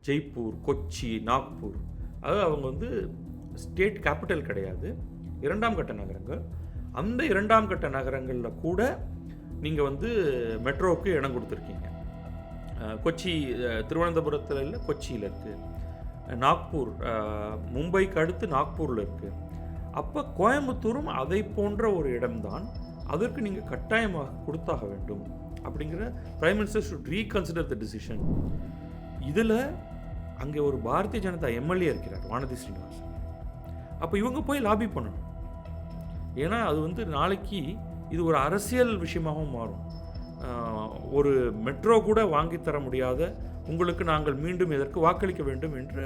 ஜெய்ப்பூர், கொச்சி, நாக்பூர், அதாவது அவங்க வந்து ஸ்டேட் கேபிட்டல் கிடையாது, 2ஆம் கட்ட நகரங்கள். அந்த 2ஆம் கட்ட நகரங்களில் கூட நீங்கள் வந்து மெட்ரோவுக்கு இடம் கொடுத்துருக்கீங்க. கொச்சி திருவனந்தபுரத்தில் இல்லை, கொச்சியில் இருக்குது. நாக்பூர், மும்பைக்கு அடுத்து நாக்பூரில் இருக்குது. அப்போ கோயம்புத்தூரும் அதை போன்ற ஒரு இடம்தான். அதற்கு நீங்கள் கட்டாயமாக கொடுத்தாக வேண்டும் அப்படிங்கிற prime minister should reconsider the decision. இதில் அங்கே ஒரு பாரதிய ஜனதா எம்எல்ஏ இருக்கிறார், வானதி ஸ்ரீனிவாசன். அப்போ இவங்க போய் லாபி பண்ணணும். ஏன்னா அது வந்து நாளைக்கு இது ஒரு அரசியல் விஷயமாகவும் மாறும். ஒரு மெட்ரோ கூட வாங்கித்தர முடியாத உங்களுக்கு நாங்கள் மீண்டும் எதற்கு வாக்களிக்க வேண்டும் என்ற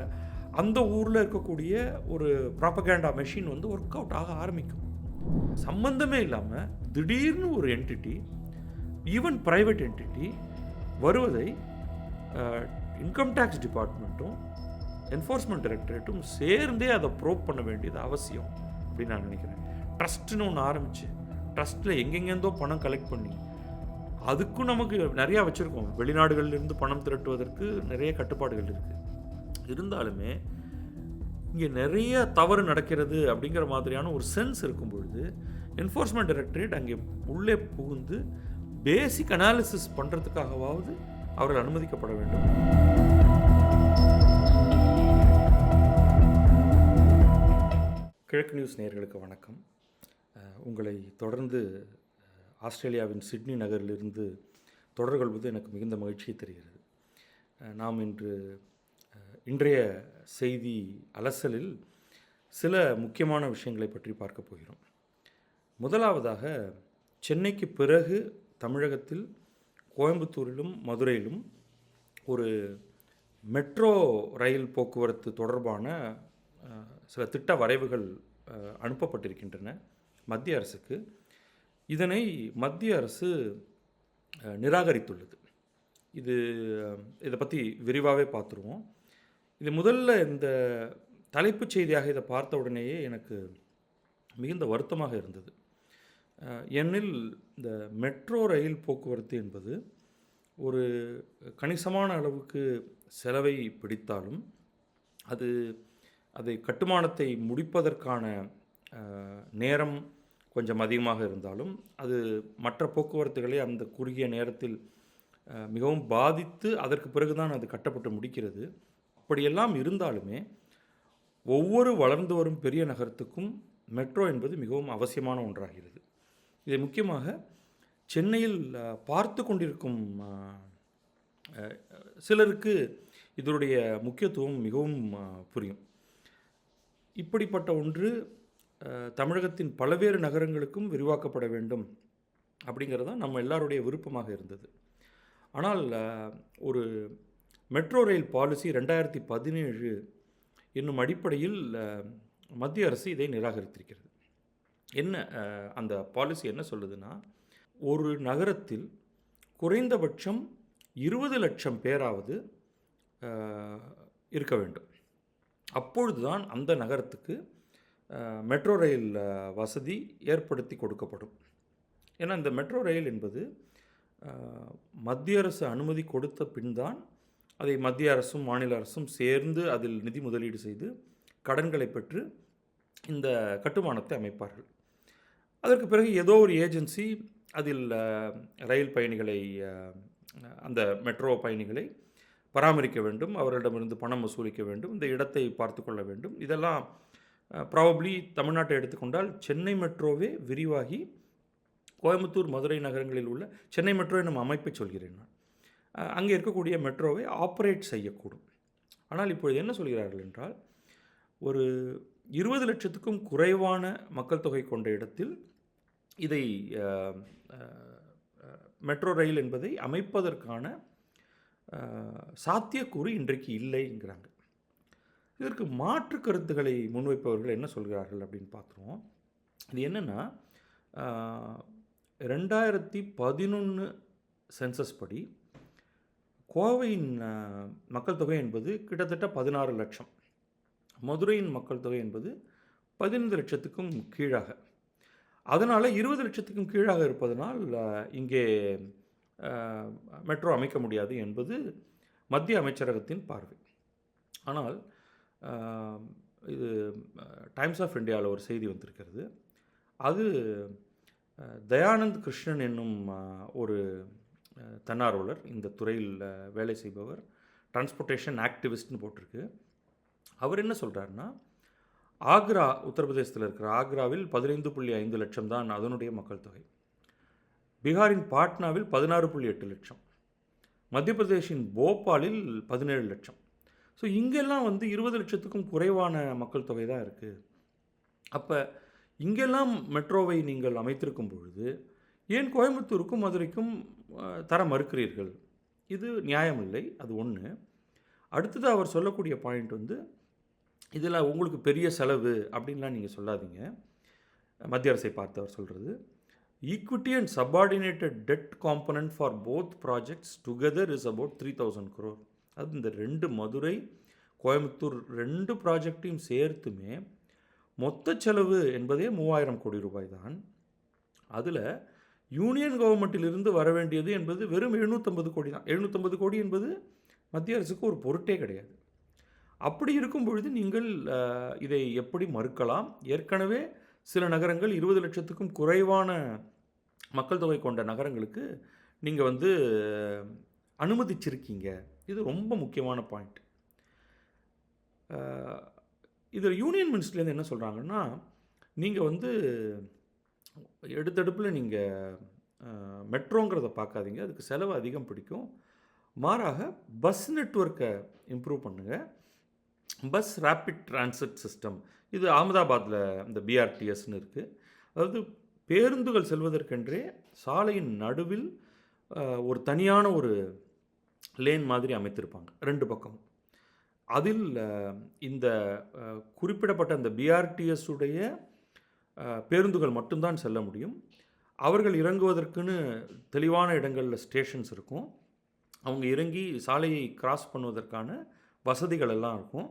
அந்த ஊரில் இருக்கக்கூடிய ஒரு ப்ராப்பகேண்டா மெஷின் வந்து ஒர்க் அவுட் ஆக ஆரம்பிக்கும். சம்பந்தமே இல்லாமல் திடீர்னு ஒரு என்டிட்டி, ஈவன் ப்ரைவேட் என்டிட்டி வருவதை இன்கம் டேக்ஸ் டிபார்ட்மெண்ட்டும் என்ஃபோர்ஸ்மெண்ட் டைரக்டரேட்டும் சேர்ந்தே அதை ப்ரோப் பண்ண வேண்டியது அவசியம் அப்படின்னு நான் நினைக்கிறேன். ட்ரஸ்ட்டுன்னு ஒன்று ஆரம்பித்து ட்ரஸ்ட்டில் எங்கெங்கேருந்தோ பணம் கலெக்ட் பண்ணி, அதுக்கும் நமக்கு நிறையா வச்சுருக்கோம். வெளிநாடுகளிலிருந்து பணம் திரட்டுவதற்கு நிறைய கட்டுப்பாடுகள் இருக்குது. இருந்தாலுமே இங்கே நிறைய தவறு நடக்கிறது அப்படிங்கிற மாதிரியான ஒரு சென்ஸ் இருக்கும் பொழுது என்ஃபோர்ஸ்மெண்ட் டைரக்டரேட் அங்கே உள்ளே புகுந்து பேசிக் அனாலிசிஸ் பண்ணுறதுக்காகவாவது அவர்கள் அனுமதிக்கப்பட வேண்டும். கிழக்கு நியூஸ் நேயர்களுக்கு வணக்கம். உங்களை தொடர்ந்து ஆஸ்திரேலியாவின் சிட்னி நகரிலிருந்து தொடர்கொள்வது எனக்கு மிகுந்த மகிழ்ச்சியை தருகிறது. நாம் இன்றைய செய்தி அலசலில் சில முக்கியமான விஷயங்களை பற்றி பார்க்க போகிறோம். முதலாவதாக, சென்னைக்கு பிறகு தமிழகத்தில் கோயம்புத்தூரிலும் மதுரையிலும் ஒரு மெட்ரோ ரயில் போக்குவரத்து தொடர்பான சில திட்ட வரைவுகள் அனுப்பப்பட்டிருக்கின்றன மத்திய அரசுக்கு. இதனை மத்திய அரசு நிராகரித்துள்ளது. இதை பற்றி விரிவாகவே பார்த்துருவோம். இது முதல்ல இந்த தலைப்புச் செய்தியாக இதை பார்த்த உடனேயே எனக்கு மிகுந்த வருத்தமாக இருந்தது. ஏனெனில் இந்த மெட்ரோ ரயில் போக்குவரத்து என்பது ஒரு கணிசமான அளவுக்கு செலவை பிடித்தாலும், அதை கட்டுமானத்தை முடிப்பதற்கான நேரம் கொஞ்சம் அதிகமாக இருந்தாலும், அது மற்ற போக்குவரத்துகளை அந்த குறுகிய நேரத்தில் மிகவும் பாதித்து அதற்கு பிறகுதான் அது கட்டப்பட்டு முடிக்கிறது. அப்படியெல்லாம் இருந்தாலுமே ஒவ்வொரு வளர்ந்து வரும் பெரிய நகரத்துக்கும் மெட்ரோ என்பது மிகவும் அவசியமான ஒன்றாகிறது. இதை முக்கியமாக சென்னையில் பார்த்து கொண்டிருக்கும் சிலருக்கு இதனுடைய முக்கியத்துவம் மிகவும் புரியும். இப்படிப்பட்ட ஒன்று தமிழகத்தின் பல்வேறு நகரங்களுக்கும் விரிவாக்கப்பட வேண்டும் அப்படிங்கிறது தான் நம்ம எல்லாருடைய விருப்பமாக இருந்தது. ஆனால் ஒரு மெட்ரோ ரயில் பாலிசி 2017 என்னும் அடிப்படையில் மத்திய அரசு இதை நிராகரித்திருக்கிறது. என்ன அந்த பாலிசி என்ன சொல்லுதுன்னா, ஒரு நகரத்தில் குறைந்தபட்சம் 20 லட்சம் பேராவது இருக்க வேண்டும். அப்பொழுதுதான் அந்த நகரத்துக்கு மெட்ரோ ரயில் வசதி ஏற்படுத்தி கொடுக்கப்படும். ஏன்னா இந்த மெட்ரோ ரயில் என்பது மத்திய அரசு அனுமதி கொடுத்த பின் தான் அதை மத்திய அரசும் மாநில அரசும் சேர்ந்து அதில் நிதி முதலீடு செய்து கடன்களை பெற்று இந்த கட்டுமானத்தை அமைப்பார்கள். அதற்கு பிறகு ஏதோ ஒரு ஏஜென்சி அதில் ரயில் பயணிகளை, அந்த மெட்ரோ பயணிகளை பராமரிக்க வேண்டும், அவர்களிடமிருந்து பணம் வசூலிக்க வேண்டும், இந்த இடத்தை பார்த்து கொள்ள வேண்டும். இதெல்லாம் ப்ராபப்ளி தமிழ்நாட்டை எடுத்துக்கொண்டால் சென்னை மெட்ரோவே விரிவாகி கோயம்புத்தூர், மதுரை நகரங்களில் உள்ள சென்னை மெட்ரோ என்னும் அமைப்பை சொல்கிறேன் நான், அங்கே இருக்கக்கூடிய மெட்ரோவை ஆப்ரேட் செய்யக்கூடும். ஆனால் இப்பொழுது என்ன சொல்கிறார்கள் என்றால், ஒரு 20 லட்சத்துக்கும் குறைவான மக்கள் தொகை கொண்ட இடத்தில் இதை மெட்ரோ ரயில் என்பதை அமைப்பதற்கான சாத்தியக்கூறு இன்றைக்கு இல்லைங்கிறாங்க. இதற்கு மாற்று கருத்துக்களை முன்வைப்பவர்கள் என்ன சொல்கிறார்கள் அப்படின்னு பார்க்குறோம். இது என்னென்னா, 2011 சென்சஸ் படி கோவையின் மக்கள் தொகை என்பது கிட்டத்தட்ட 16 லட்சம், மதுரையின் மக்கள் தொகை என்பது 15 லட்சத்துக்கும் கீழாக. அதனால் 20 லட்சத்துக்கும் கீழாக இருப்பதனால் இங்கே மெட்ரோ அமைக்க முடியாது என்பது மத்திய அமைச்சரகத்தின் பார்வை. ஆனால் இது டைம்ஸ் ஆஃப் இந்தியாவில் ஒரு செய்தி வந்திருக்கிறது. அது தயானந்த் கிருஷ்ணன் என்னும் ஒரு தன்னார்வலர், இந்த துறையில் வேலை செய்பவர், டிரான்ஸ்போர்ட்டேஷன் ஆக்டிவிஸ்ட்னு போட்டிருக்கு. அவர் என்ன சொல்கிறாருன்னா, ஆக்ரா, உத்தரப்பிரதேசத்தில் இருக்கிற ஆக்ராவில் 15.5 லட்சம் தான் அதனுடைய மக்கள் தொகை. பீகாரின் பாட்னாவில் 16.8 லட்சம், மத்திய பிரதேஷின் போபாலில் 17 லட்சம். ஸோ இங்கெல்லாம் 20 லட்சத்துக்கும் குறைவான மக்கள் தொகை தான் இருக்குது. அப்போ இங்கெல்லாம் மெட்ரோவை நீங்கள் அமைத்திருக்கும் பொழுது ஏன் கோயம்புத்தூருக்கும் மதுரைக்கும் தர மறுக்கிறீர்கள்? இது நியாயமில்லை. அது ஒன்று. அடுத்தது அவர் சொல்லக்கூடிய பாயிண்ட் இதில் உங்களுக்கு பெரிய செலவு அப்படின்லாம் நீங்கள் சொல்லாதீங்க. மத்திய அரசை பார்த்து அவர் சொல்கிறது, equity and subordinated debt component for both projects together is about 3000 crore. அது இந்த 2 மதுரை கோயம்புத்தூர் 2 ப்ராஜெக்டையும் சேர்த்துமே மொத்த செலவு என்பதே 3000 கோடி ரூபாய் தான். அதில் யூனியன் கவர்மெண்ட்டிலிருந்து வர வேண்டியது என்பது வெறும் 750 கோடி தான். 750 கோடி என்பது மத்திய அரசுக்கு ஒரு பொருட்டே கிடையாது. அப்படி இருக்கும் பொழுது நீங்கள் இதை எப்படி மறுக்கலாம்? ஏற்கனவே சில நகரங்கள் 20 லட்சத்துக்கும் குறைவான மக்கள் தொகை கொண்ட நகரங்களுக்கு நீங்கள் அனுமதிச்சிருக்கீங்க. இது ரொம்ப முக்கியமான பாயிண்ட். இதில் யூனியன் மினிஸ்ட்ரிலேருந்து என்ன சொல்கிறாங்கன்னா, நீங்கள் எடுத்தடுப்பில் நீங்கள் மெட்ரோங்கிறத பார்க்காதீங்க, அதுக்கு செலவு அதிகம் பிடிக்கும். மாறாக பஸ் நெட்வொர்க்கை இம்ப்ரூவ் பண்ணுங்கள். பஸ் ரேப்பிட் டிரான்சிட் சிஸ்டம், இது அகமதாபாத்தில் இந்த பிஆர்டிஎஸ்ன்னு இருக்குது. அதாவது பேருந்துகள் செல்வதற்கென்றே சாலையின் நடுவில் ஒரு தனியான ஒரு லேன் மாதிரி அமைத்திருப்பாங்க 2 பக்கமும். அதில் இந்த குறிப்பிடப்பட்ட அந்த பிஆர்டிஎஸ் உடைய பேருந்துகள் மட்டும்தான் செல்ல முடியும். அவர்கள் இறங்குவதற்குன்னு தெளிவான இடங்களில் ஸ்டேஷன்ஸ் இருக்கும். அவங்க இறங்கி சாலையை கிராஸ் பண்ணுவதற்கான வசதிகள் எல்லாம் இருக்கும்.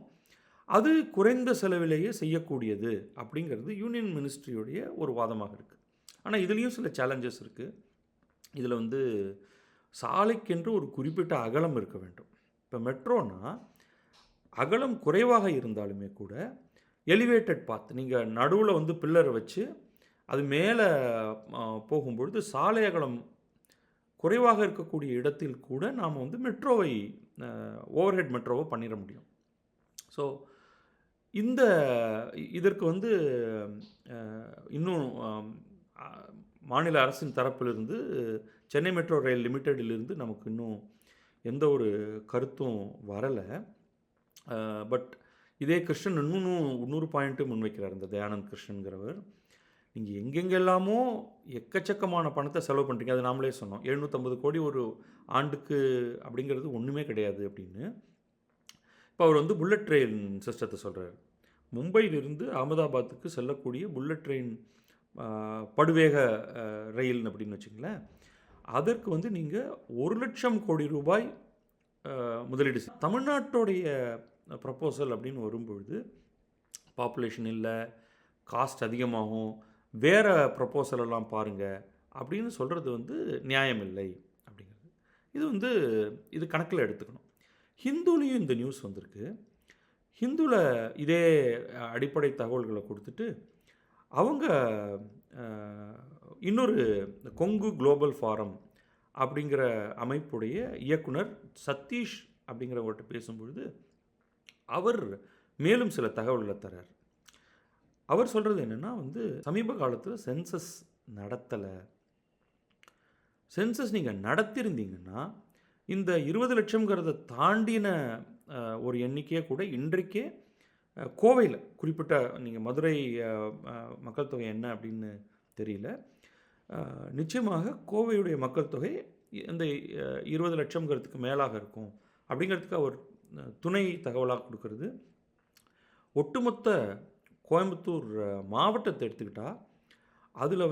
அது குறைந்த செலவிலேயே செய்யக்கூடியது அப்படிங்கிறது யூனியன் மினிஸ்ட்ரியுடைய ஒரு வாதமாக இருக்குது. ஆனால் இதுலேயும் சில சேலஞ்சஸ் இருக்குது. இதில் சாலைக்கென்று ஒரு குறிப்பிட்ட அகலம் இருக்க வேண்டும். இப்போ மெட்ரோனா அகலம் குறைவாக இருந்தாலுமே கூட எலிவேட்டட் பாத், நீங்கள் நடுவில் பில்லரை வச்சு அது மேலே போகும்பொழுது சாலை அகலம் குறைவாக இருக்கக்கூடிய இடத்தில் கூட நாம் மெட்ரோவை ஓவர்ஹெட் மெட்ரோவை பண்ணிட முடியும். ஸோ இதற்கு இன்னும் மாநில அரசின் தரப்பிலிருந்து சென்னை மெட்ரோ ரயில் லிமிட்டெடிலிருந்து நமக்கு இன்னும் எந்த ஒரு கருத்தும் வரலை. பட் இதே கிருஷ்ணன் இன்னொரு பாயிண்ட்டு முன்வைக்கிறார். இந்த தயானந்த் கிருஷ்ணன்கிறவர், நீங்கள் எங்கெங்கெல்லாமோ எக்கச்சக்கமான பணத்தை செலவு பண்ணுறீங்க, அது நாமளே சொன்னோம். 750 கோடி ஒரு ஆண்டுக்கு அப்படிங்கிறது ஒன்றுமே கிடையாது அப்படின்னு. இப்போ அவர் புல்லட் ட்ரெயின் சிஸ்டத்தை சொல்கிறார். மும்பையிலிருந்து அகமதாபாத்துக்கு செல்லக்கூடிய புல்லட் ட்ரெயின் படுவேக ரயில் அப்படின்னு வச்சுங்களேன், அதற்கு நீங்கள் 1 லட்சம் கோடி ரூபாய் முதலீடு. தமிழ்நாட்டுடைய ப்ரப்போசல் அப்படின்னு வரும்பொழுது பாப்புலேஷன் இல்லை, காஸ்ட் அதிகமாகும், வேறு ப்ரப்போசலெல்லாம் பாருங்கள் அப்படின்னு சொல்கிறது நியாயமில்லை அப்படிங்கிறது. இது கணக்கில் எடுத்துக்கணும். ஹிந்துலேயும் இந்த நியூஸ் வந்திருக்கு. ஹிந்துவில் இதே அடிப்படை தகவல்களை கொடுத்துட்டு அவங்க இன்னொரு கொங்கு குளோபல் ஃபாரம் அப்படிங்கிற அமைப்புடைய இயக்குனர் சதீஷ் அப்படிங்கிறவர்கிட்ட பேசும்பொழுது அவர் மேலும் சில தகவல்களை தரார். அவர் சொல்கிறது என்னென்னா சமீப காலத்தில் சென்சஸ் நடத்தலை. சென்சஸ் நீங்கள் நடத்தியிருந்தீங்கன்னா இந்த 20 லட்சங்கிறத தாண்டின ஒரு எண்ணிக்கையே கூட இன்றைக்கே கோவையில், குறிப்பிட்ட நீங்கள் மதுரை மக்கள் தொகை என்ன அப்படின்னு தெரியல, நிச்சயமாக கோவையுடைய மக்கள் தொகை இந்த 20 லட்சங்கிறதுக்கு மேலாக இருக்கும் அப்படிங்கிறதுக்கு அவர் துணை தகவலாக கொடுக்கறது. ஒட்டுமொத்த கோயம்புத்தூர் மாவட்டத்தை எடுத்துக்கிட்டால் அதில்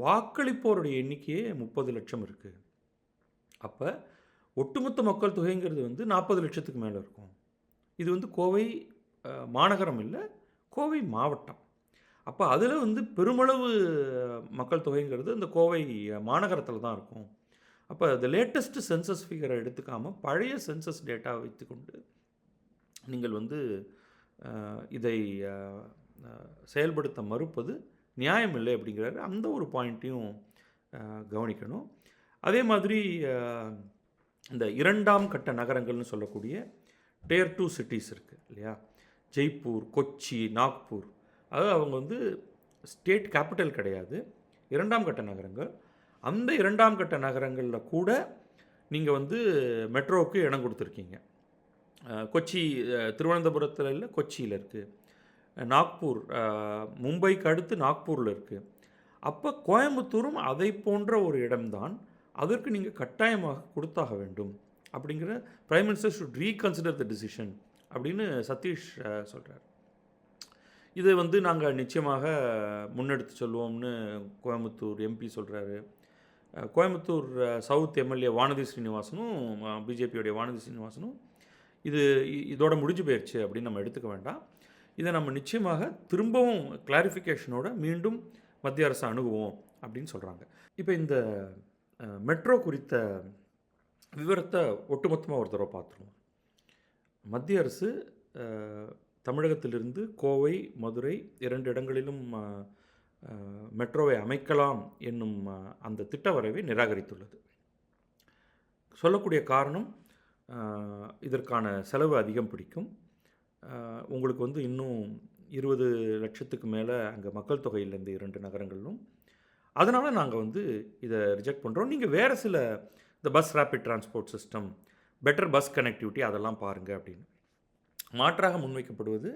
வாக்களிப்போருடைய எண்ணிக்கையே 30 லட்சம் இருக்குது. அப்போ ஒட்டுமொத்த மக்கள் தொகைங்கிறது 40 லட்சத்துக்கு மேலே இருக்கும். இது கோவை மாநகரம் இல்லை, கோவை மாவட்டம். அப்போ அதில் பெருமளவு மக்கள் தொகைங்கிறது இந்த கோவை மாநகரத்தில் தான் இருக்கும். அப்போ இந்த லேட்டஸ்ட்டு சென்சஸ் ஃபிகரை எடுத்துக்காமல் பழைய சென்சஸ் டேட்டா வைத்துக்கொண்டு நீங்கள் வந்து இதை செயல்படுத்த மறுப்பது நியாயமில்லை அப்படிங்கிறாரு. அந்த ஒரு பாயிண்ட்டையும் கவனிக்கணும். அதே மாதிரி இந்த 2ஆம் கட்ட நகரங்கள்னு சொல்லக்கூடிய Tier 2 சிட்டிஸ் இருக்குது இல்லையா? ஜெய்ப்பூர், கொச்சி, நாக்பூர். அதாவது அவங்க வந்து ஸ்டேட் கேபிட்டல் கிடையாது, 2ஆம் கட்ட நகரங்கள். அந்த 2ஆம் கட்ட நகரங்களில் கூட நீங்கள் வந்து மெட்ரோவுக்கு இடம் கொடுத்துருக்கீங்க. கொச்சி திருவனந்தபுரத்தில் இல்லை, கொச்சியில் இருக்குது. நாக்பூர் மும்பைக்கு அடுத்து நாக்பூரில் இருக்குது. அப்போ கோயம்புத்தூரும் அதை போன்ற ஒரு இடம்தான். அதற்கு நீங்கள் கட்டாயமாக கொடுத்தாக வேண்டும் அப்படிங்கிற prime minister should reconsider the decision அப்படின்னு சதீஷ் சொல்கிறார். இதை வந்து நாங்கள் நிச்சயமாக முன்னெடுத்து சொல்லுவோம்னு கோயம்புத்தூர் எம்பி சொல்கிறாரு. கோயம்புத்தூர் சவுத் எம்எல்ஏ வானதி ஸ்ரீனிவாசனும், பிஜேபியோடைய வானதி ஸ்ரீனிவாசனும் இதோட முடிஞ்சு போயிடுச்சு அப்படின்னு நம்ம எடுத்துக்க வேண்டாம். இதை நம்ம நிச்சயமாக திரும்பவும் கிளாரிஃபிகேஷனோட மீண்டும் மத்திய அரசு அணுகுவோம் அப்படின்னு சொல்கிறாங்க. இப்போ இந்த மெட்ரோ குறித்த விவரத்தை ஒட்டுமொத்தமாக ஒரு தடவை பார்த்துருவோம். மத்திய அரசு தமிழகத்திலிருந்து கோவை, மதுரை 2 இடங்களிலும் மெட்ரோவை அமைக்கலாம் என்னும் அந்த திட்ட வரைவை நிராகரித்துள்ளது. சொல்லக்கூடிய காரணம், இதற்கான செலவு அதிகம் பிடிக்கும். உங்களுக்கு வந்து இன்னும் 20 லட்சத்துக்கு மேலே அங்கே மக்கள் தொகையில் இந்த 2 நகரங்களிலும். அதனால் நாங்கள் வந்து இதை ரிஜெக்ட் பண்ணுறோம். நீங்கள் வேறு சில இந்த bus rapid transport system, better bus connectivity அதெல்லாம் பாருங்கள் அப்படின்னு மாற்றாக முன்வைக்கப்படுவது.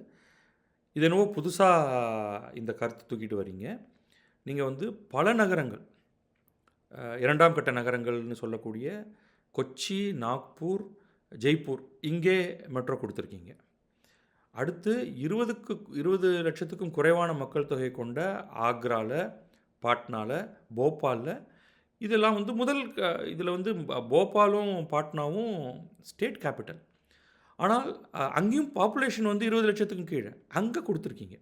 இது என்னவோ புதுசாக இந்த கருத்து தூக்கிட்டு வரீங்க. நீங்கள் வந்து பல நகரங்கள், 2ஆம் கட்ட நகரங்கள்னு சொல்லக்கூடிய கொச்சி, நாக்பூர், ஜெய்ப்பூர் இங்கே மெட்ரோ கொடுத்துருக்கீங்க. அடுத்து 20 லட்சத்துக்கும் குறைவான மக்கள் தொகை கொண்ட ஆக்ராவில், பாட்னாவில், போபாலில் இதெல்லாம் வந்து இதில் வந்து போபாலும் பாட்னாவும் ஸ்டேட் கேபிட்டல். ஆனால் அங்கேயும் பாப்புலேஷன் வந்து 20 லட்சத்துக்கும் கீழே அங்கே கொடுத்துருக்கீங்க.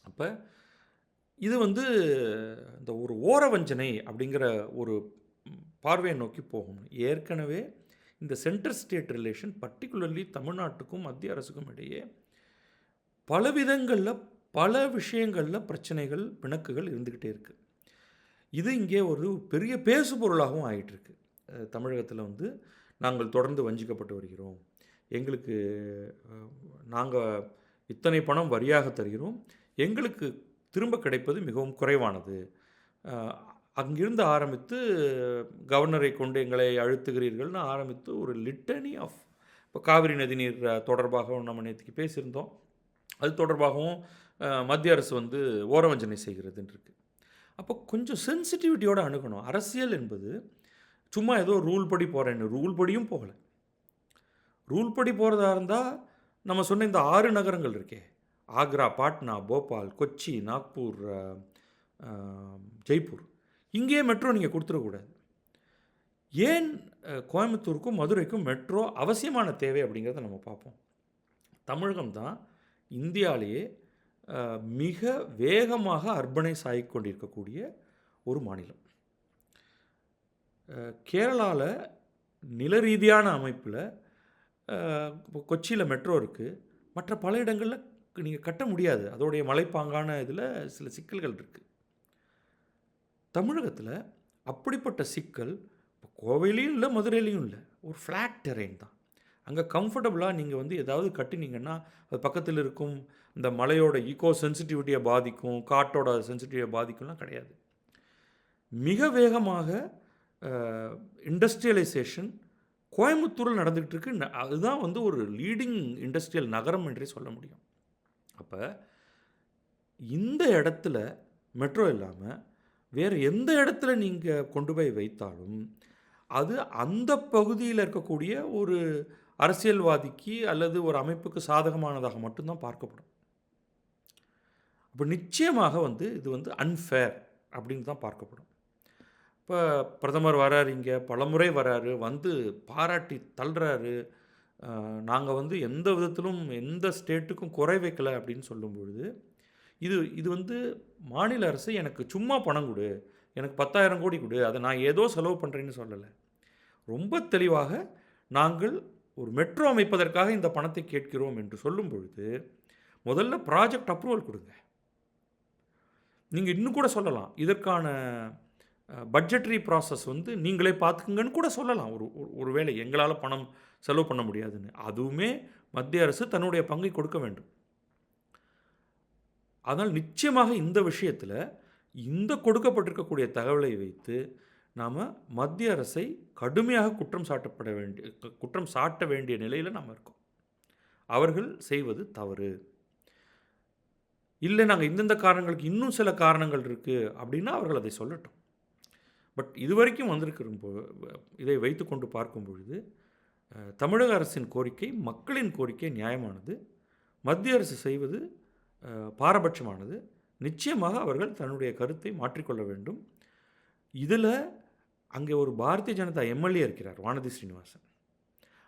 அப்போ இது வந்து இந்த ஒரு ஓரவஞ்சனை அப்படிங்கிற ஒரு பார்வையை நோக்கி போகும். ஏற்கனவே இந்த சென்ட்ரல் ஸ்டேட் ரிலேஷன் பர்டிகுலர்லி தமிழ்நாட்டுக்கும் மத்திய அரசுக்கும் இடையே பல விதங்களில் பல விஷயங்களில் பிரச்சனைகள், பிணக்குகள் இருந்துக்கிட்டே இருக்குது. இது இங்கே ஒரு பெரிய பேசு பொருளாகவும் ஆகிட்டுருக்கு. தமிழகத்தில் வந்து நாங்கள் தொடர்ந்து வஞ்சிக்கப்பட்டு வருகிறோம், எங்களுக்கு நாங்கள் இத்தனை பணம் வரியாக தருகிறோம், எங்களுக்கு திரும்ப கிடைப்பது மிகவும் குறைவானது, அங்கிருந்து ஆரம்பித்து கவர்னரை கொண்டு எங்களை அழுத்துகிறீர்கள்னு ஆரம்பித்து ஒரு லிட்டனி ஆஃப், இப்போ காவிரி நதிநீர் தொடர்பாகவும் நம்ம நேற்றுக்கு பேசியிருந்தோம், அது தொடர்பாகவும் மத்திய அரசு வந்து ஓரவஞ்சனை செய்கிறதுன்னு இருக்குது. அப்போ கொஞ்சம் சென்சிட்டிவிட்டியோடு அணுகணும். அரசியல் என்பது சும்மா ஏதோ ரூல் படி போகிறேன்னு, ரூல் படியும் போகலை. ரூல் படி போகிறதா இருந்தால் நம்ம சொன்ன இந்த 6 நகரங்கள் இருக்கே, ஆக்ரா, பாட்னா, போபால், கொச்சி, நாக்பூர், ஜெய்ப்பூர், இங்கேயே மெட்ரோ நீங்கள் கொடுத்துடக்கூடாது. ஏன் கோயம்புத்தூருக்கும் மதுரைக்கும் மெட்ரோ அவசியமான தேவை அப்படிங்கிறத நம்ம பார்ப்போம். தமிழகம் தான் இந்தியாவிலேயே மிக வேகமாக அர்பனைஸ் ஆகி கொண்டிருக்கக்கூடிய ஒரு மாநிலம். கேரளாவில் நில ரீதியான அமைப்பில் கொச்சியில் மெட்ரோ இருக்குது, மற்ற பல இடங்களில் நீங்கள் கட்ட முடியாது, அதோடைய மலைப்பாங்கான இதில் சில சிக்கல்கள் இருக்குது. தமிழகத்தில் அப்படிப்பட்ட சிக்கல் கோவையிலையும் இல்லை, மதுரையிலையும் இல்லை, ஒரு ஃப்ளாட் டெரெயின் தான். அங்கே கம்ஃபர்டபுளாக நீங்கள் வந்து ஏதாவது கட்டினீங்கன்னா அது பக்கத்தில் இருக்கும் இந்த மலையோட ஈகோ சென்சிட்டிவிட்டியை பாதிக்கும், காட்டோட சென்சிட்டிவிட்டியை பாதிக்கும்லாம் கிடையாது. மிக வேகமாக இண்டஸ்ட்ரியலைசேஷன் கோயம்புத்தூரில் நடந்துக்கிட்டு இருக்கு. அதுதான் வந்து ஒரு லீடிங் இண்டஸ்ட்ரியல் நகரம் என்றே சொல்ல முடியும். அப்போ இந்த இடத்துல மெட்ரோ இல்லாமல் வேறு எந்த இடத்துல நீங்கள் கொண்டு போய் வைத்தாலும் அது அந்த பகுதியில் இருக்கக்கூடிய ஒரு அரசியல்வாதிக்கு அல்லது ஒரு அமைப்புக்கு சாதகமானதாக மட்டும்தான் பார்க்கப்படும். அப்போ நிச்சயமாக வந்து இது வந்து அன்ஃபேர் அப்படின்னு தான் பார்க்கப்படும். இப்போ பிரதமர் வராரு, இங்கே பலமுறை வராரு, வந்து பாராட்டி தள்ளுறாரு, நாங்கள் வந்து எந்த விதத்திலும் எந்த ஸ்டேட்டுக்கும் குறை வைக்கலை அப்படின்னு சொல்லும் பொழுது இது வந்து மாநில அரசு எனக்கு சும்மா பணம் கொடு, எனக்கு 10,000 கோடி கொடு, அதை நான் ஏதோ செலவு பண்ணுறேன்னு சொல்லலை. ரொம்ப தெளிவாக நாங்கள் ஒரு மெட்ரோ அமைப்பதற்காக இந்த பணத்தை கேட்கிறோம் என்று சொல்லும் பொழுது முதல்ல ப்ராஜெக்ட் அப்ரூவல் கொடுங்க. நீங்கள் இன்னும் கூட சொல்லலாம், இதற்கான பட்ஜெட்ரி ப்ராசஸ் வந்து நீங்களே பார்த்துக்குங்கன்னு கூட சொல்லலாம். ஒரு வேளை எங்களால் பணம் செலவு பண்ண முடியாதுன்னு, அதுவுமே மத்திய அரசு தன்னுடைய பங்கை கொடுக்க வேண்டும். அதனால் நிச்சயமாக இந்த விஷயத்தில் இந்த கொடுக்கப்பட்டிருக்கக்கூடிய தகவலை வைத்து நாம் மத்திய அரசை கடுமையாக குற்றம் சாட்ட வேண்டிய நிலையில் நாம் இருக்கோம். அவர்கள் செய்வது தவறு. இல்லை, நாங்கள் இந்தந்த காரணங்களுக்கு இன்னும் சில காரணங்கள் இருக்குது அப்படின்னா அவர்கள் அதை சொல்லட்டும். பட் இதுவரைக்கும் இதை வைத்து கொண்டு பார்க்கும் பொழுது தமிழக அரசின் கோரிக்கை, மக்களின் கோரிக்கை நியாயமானது. மத்திய அரசு செய்வது பாரபட்சமானது. நிச்சயமாக அவர்கள் தன்னுடைய கருத்தை மாற்றிக்கொள்ள வேண்டும். இதில் அங்கே ஒரு பாரதிய ஜனதா எம்எல்ஏ இருக்கிறார், வானதி ஸ்ரீனிவாசன்.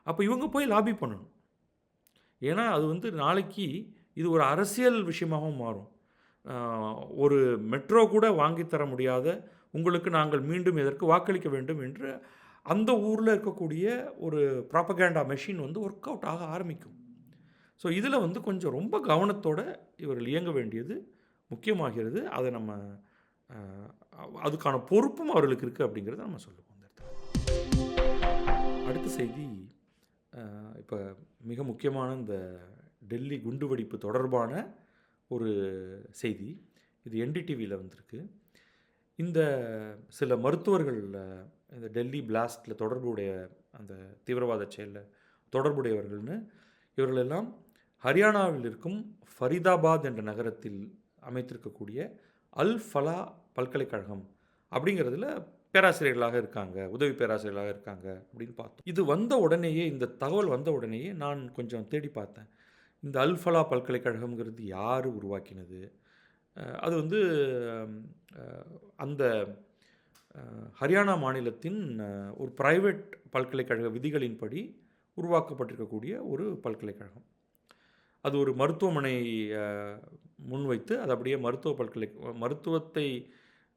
அப்போ இவங்க போய் லாபி பண்ணணும். ஏன்னா அது வந்து நாளைக்கு இது ஒரு அரசியல் விஷயமாகவும் மாறும். ஒரு மெட்ரோ கூட வாங்கித்தர முடியாத உங்களுக்கு நாங்கள் மீண்டும் எதற்கு வாக்களிக்க வேண்டும் என்று அந்த ஊரில் இருக்கக்கூடிய ஒரு ப்ராப்பகேண்டா மெஷின் வந்து ஒர்க் அவுட் ஆக ஆரம்பிக்கும். ஸோ இதில் வந்து கொஞ்சம் ரொம்ப கவனத்தோடு இவர்கள் இயங்க வேண்டியது முக்கியமாகிறது. அதை நம்ம அதுக்கான பொறுப்பும் அவர்களுக்கு இருக்குது அப்படிங்கிறத நம்ம சொல்லுவோம். அடுத்த செய்தி, இப்போ மிக முக்கியமான இந்த டெல்லி குண்டுவெடிப்பு தொடர்பான ஒரு செய்தி. இது என்டிடிவியில் வந்திருக்கு. இந்த சில மருத்துவர்கள் இந்த டெல்லி பிளாஸ்டில் தொடர்புடைய அந்த தீவிரவாத செயலில் தொடர்புடையவர்கள்னு இவர்களெல்லாம் ஹரியானாவில் இருக்கும் ஃபரிதாபாத் என்ற நகரத்தில் அமைத்திருக்கக்கூடிய அல் ஃபலா பல்கலைக்கழகம் அப்படிங்கிறதுல பேராசிரியர்களாக இருக்காங்க, உதவி பேராசிரியர்களாக இருக்காங்க அப்படின்னு பார்த்தோம். இது வந்த உடனேயே, இந்த தகவல் வந்த உடனேயே நான் கொஞ்சம் தேடி பார்த்தேன். இந்த அல் ஃபலா பல்கலைக்கழகம்ங்கிறது யார் உருவாக்கினது? அது வந்து அந்த ஹரியானா மாநிலத்தின் ஒரு பிரைவேட் பல்கலைக்கழக விதிகளின்படி உருவாக்கப்பட்டிருக்கக்கூடிய ஒரு பல்கலைக்கழகம். அது ஒரு மருத்துவமனை முன்வைத்து அது அப்படியே மருத்துவத்தை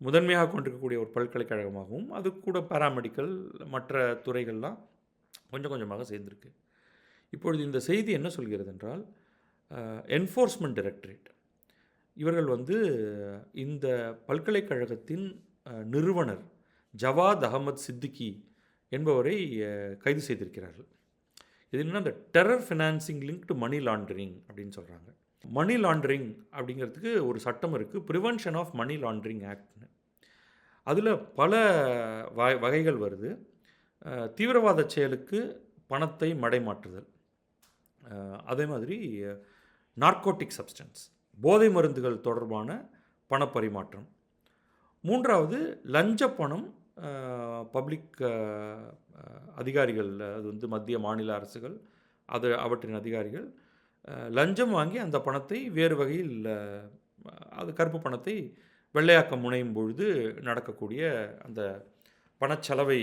முதன்மையாக கொண்டிருக்கக்கூடிய ஒரு பல்கலைக்கழகமாகவும், அது கூட பாராமெடிக்கல் மற்ற துறைகள்லாம் கொஞ்சம் கொஞ்சமாக சேர்ந்திருக்கு. இப்பொழுது இந்த செய்தி என்ன சொல்கிறது என்றால், என்ஃபோர்ஸ்மெண்ட் டைரக்டரேட் இவர்கள் வந்து இந்த பல்கலைக்கழகத்தின் நிறுவனர் ஜவாத் அகமது சித்திகி என்பவரை கைது செய்திருக்கிறார்கள். இது என்னன்னா, இந்த terror financing link to money laundering அப்படின்னு சொல்கிறாங்க. மணி லாண்டரிங் அப்படிங்கிறதுக்கு ஒரு சட்டம் இருக்குது, ப்ரிவென்ஷன் ஆஃப் மணி லாண்டரிங் ஆக்ட்னு. அதில் பல வகைகள் வருது. தீவிரவாத செயலுக்கு பணத்தை மடைமாற்றுதல், அதே மாதிரி நார்கோட்டிக் சப்ஸ்டன்ஸ் போதை மருந்துகள் தொடர்பான பணப்பரிமாற்றம், மூன்றாவது லஞ்ச பணம். பப்ளிக் அதிகாரிகள், அது வந்து மத்திய மாநில அரசுகள், அவற்றின் அதிகாரிகள் லஞ்சம் வாங்கி அந்த பணத்தை வேறு வகையில், அது கருப்பு பணத்தை வெள்ளையாக்க முனையும் பொழுது நடக்கக்கூடிய அந்த பணச்சலவை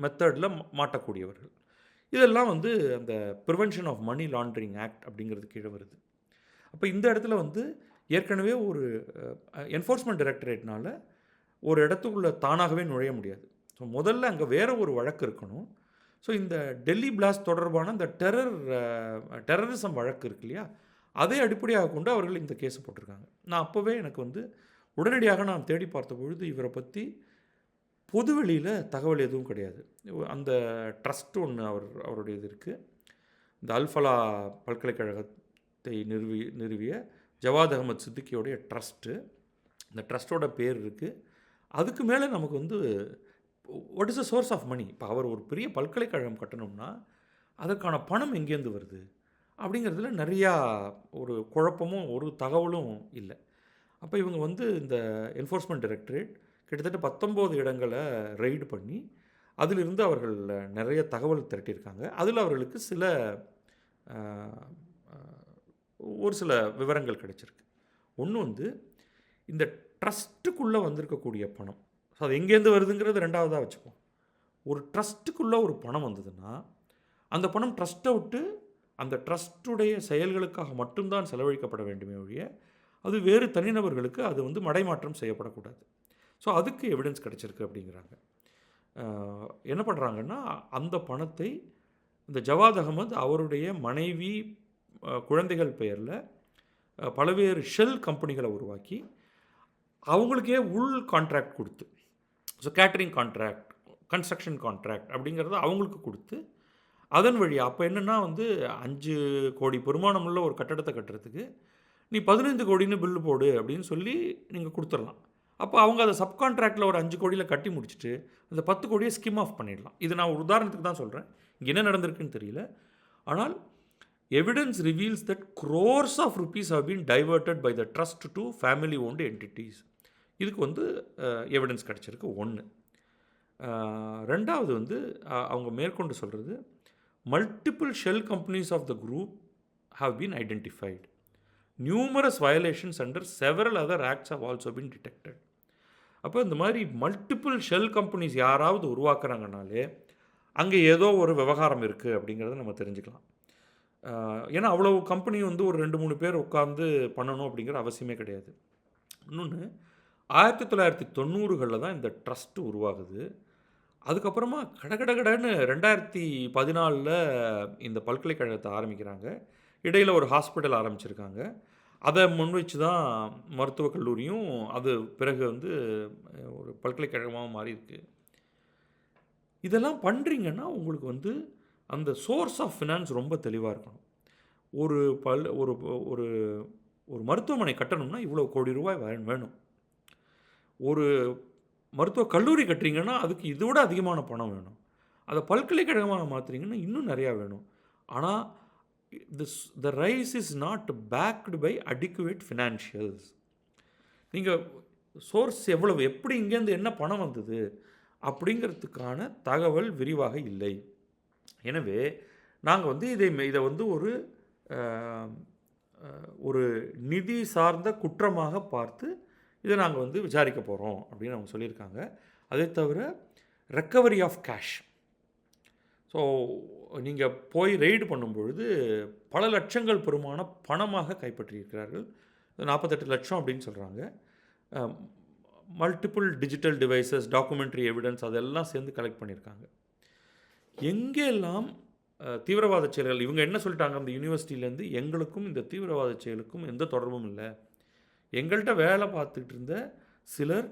மெத்தடில் மாட்டக்கூடியவர்கள். இதெல்லாம் வந்து அந்த prevention of money laundering act அப்படிங்கிறது கீழே வருது. அப்போ இந்த இடத்துல வந்து ஏற்கனவே ஒரு என்ஃபோர்ஸ்மெண்ட் டைரக்டரேட்னால் ஒரு இடத்துக்குள்ளே தானாகவே நுழைய முடியாது. ஸோ முதல்ல அங்கே வேறு ஒரு வழக்கு இருக்கணும். ஸோ இந்த டெல்லி பிளாஸ்ட் தொடர்பான இந்த டெரரிசம் வழக்கு இருக்கு இல்லையா, அதை அடிப்படையாக கொண்டு அவர்கள் இந்த கேஸை போட்டிருக்காங்க. நான் அப்போவே எனக்கு வந்து உடனடியாக நான் தேடி பார்த்த பொழுது இவரை பற்றி பொதுவெளியில் தகவல் எதுவும் கிடையாது. அந்த ட்ரஸ்ட் ஒன்று அவருடையது இருக்குது. இந்த அல்ஃபலா பல்கலைக்கழகத்தை நிறுவிய ஜவாத் அகமது சித்திகியோடைய ட்ரஸ்ட்டு, இந்த ட்ரஸ்ட்டோட பேர் இருக்குது. அதுக்கு மேலே நமக்கு வந்து what is the source of money? இப்போ அவர் ஒரு பெரிய பல்கலைக்கழகம் கட்டணும்னா அதற்கான பணம் எங்கேருந்து வருது அப்படிங்கிறதுல நிறையா ஒரு குழப்பமும் ஒரு தகவலும் இல்லை. அப்போ இவங்க வந்து இந்த என்ஃபோர்ஸ்மெண்ட் டைரக்டரேட் கிட்டத்தட்ட 19 இடங்களை ரெய்டு பண்ணி அதிலிருந்து அவர்கள் நிறைய தகவல் திரட்டியிருக்காங்க. அதில் அவர்களுக்கு ஒரு சில விவரங்கள் கிடைச்சிருக்கு. ஒன்று வந்து இந்த ட்ரஸ்ட்டுக்குள்ளே வந்திருக்கக்கூடிய பணம், ஸோ அது எங்கேருந்து வருதுங்கிறது ரெண்டாவதாக வச்சுப்போம். ஒரு ட்ரஸ்ட்டுக்குள்ளே ஒரு பணம் வந்ததுன்னா அந்த பணம் ட்ரஸ்ட்டை விட்டு அந்த ட்ரஸ்ட்டுடைய செயல்களுக்காக மட்டும்தான் செலவழிக்கப்பட வேண்டுமே ஒழிய அது வேறு தனிநபர்களுக்கு அது வந்து மடைமாற்றம் செய்யப்படக்கூடாது. ஸோ அதுக்கு எவிடன்ஸ் கிடச்சிருக்கு அப்படிங்கிறாங்க. என்ன பண்ணுறாங்கன்னா, அந்த பணத்தை இந்த ஜவாத் அகமது அவருடைய மனைவி, குழந்தைகள் பெயரில் பல்வேறு ஷெல் கம்பெனிகளை உருவாக்கி அவங்களுக்கே உள் கான்ட்ராக்ட் கொடுத்து, so catering contract, construction contract அப்படிங்கிறத அவங்களுக்கு கொடுத்து, அதன் வழி அப்போ என்னென்னா வந்து 5 கோடி பெருமானமுள்ள ஒரு கட்டடத்தை கட்டுறதுக்கு நீ 15 கோடின்னு பில்லு போடு அப்படின்னு சொல்லி நீங்கள் கொடுத்துடலாம். அப்போ அவங்க அதை சப்கான்ட்ராக்டில் ஒரு 5 கோடியில் கட்டி முடிச்சுட்டு அந்த 10 கோடியை ஸ்கிம் ஆஃப் பண்ணிடலாம். இது நான் ஒரு உதாரணத்துக்கு தான் சொல்கிறேன், இங்கே என்ன நடந்திருக்குன்னு தெரியல. ஆனால் evidence reveals that crores of rupees have been diverted by the trust to family owned entities. இதுக்கு வந்து எவிடன்ஸ் கிடச்சிருக்கு. 1. 2வது வந்து அவங்க மேற்கொண்டு சொல்கிறது, multiple shell companies of the group have been identified. Numerous violations under several other acts have also been detected. அப்போ இந்த மாதிரி மல்டிபிள் ஷெல் கம்பெனிஸ் யாராவது உருவாக்குறாங்கனாலே அங்கே ஏதோ ஒரு விவகாரம் இருக்குது அப்படிங்கிறத நம்ம தெரிஞ்சுக்கலாம். ஏன்னா அவ்வளோ கம்பெனி வந்து ஒரு 2-3 பேர் உட்காந்து பண்ணணும் அப்படிங்கிற அவசியமே கிடையாது. இன்னொன்று 1990களில் தான் இந்த ட்ரஸ்ட்டு உருவாகுது. அதுக்கப்புறமா கடன்னு 2014 இந்த பல்கலைக்கழகத்தை ஆரம்பிக்கிறாங்க. இடையில் ஒரு ஹாஸ்பிட்டல் ஆரம்பிச்சிருக்காங்க. அதை முன் வச்சு தான் மருத்துவக் கல்லூரியும் அது பிறகு வந்து ஒரு பல்கலைக்கழகமாக மாறி இருக்கு. இதெல்லாம் பண்ணுறீங்கன்னா உங்களுக்கு வந்து அந்த சோர்ஸ் ஆஃப் ஃபினான்ஸ் ரொம்ப தெளிவாக இருக்கணும். ஒரு ஒரு ஒரு மருத்துவமனை கட்டணும்னா இவ்வளோ கோடி ரூபாய் வேணும். ஒரு மருத்துவக் கல்லூரி கட்டுறீங்கன்னா அதுக்கு இதை விட அதிகமான பணம் வேணும். அதை பல்கலைக்கழகமாக மாற்றுறீங்கன்னா இன்னும் நிறையா வேணும். ஆனால் the rise is not backed by adequate financials. நீங்கள் சோர்ஸ் எப்படி இங்கேருந்து என்ன பணம் வந்தது அப்படிங்கிறதுக்கான தகவல் விரிவாக இல்லை. எனவே நாங்கள் வந்து இதை வந்து ஒரு நிதி சார்ந்த குற்றமாக பார்த்து இதை நாங்கள் வந்து விசாரிக்க போகிறோம் அப்படின்னு அவங்க சொல்லியிருக்காங்க. அதே தவிர ரெக்கவரி ஆஃப் கேஷ், ஸோ நீங்கள் போய் ரெய்டு பண்ணும்பொழுது பல லட்சங்கள் பெருமான பணமாக கைப்பற்றியிருக்கிறார்கள். 48 லட்சம் அப்படின்னு சொல்கிறாங்க. Multiple digital devices, documentary evidence அதெல்லாம் சேர்ந்து கலெக்ட் பண்ணியிருக்காங்க. எங்கெல்லாம் தீவிரவாத செயல்கள், இவங்க என்ன சொல்லிட்டாங்க அந்த யூனிவர்சிட்டியிலேருந்து, எங்களுக்கும் இந்த தீவிரவாத செயலுக்கும் எந்த தொடர்பும் இல்லை, எங்கள்கிட்ட வேலை பார்த்துக்கிட்டு இருந்த சிலர்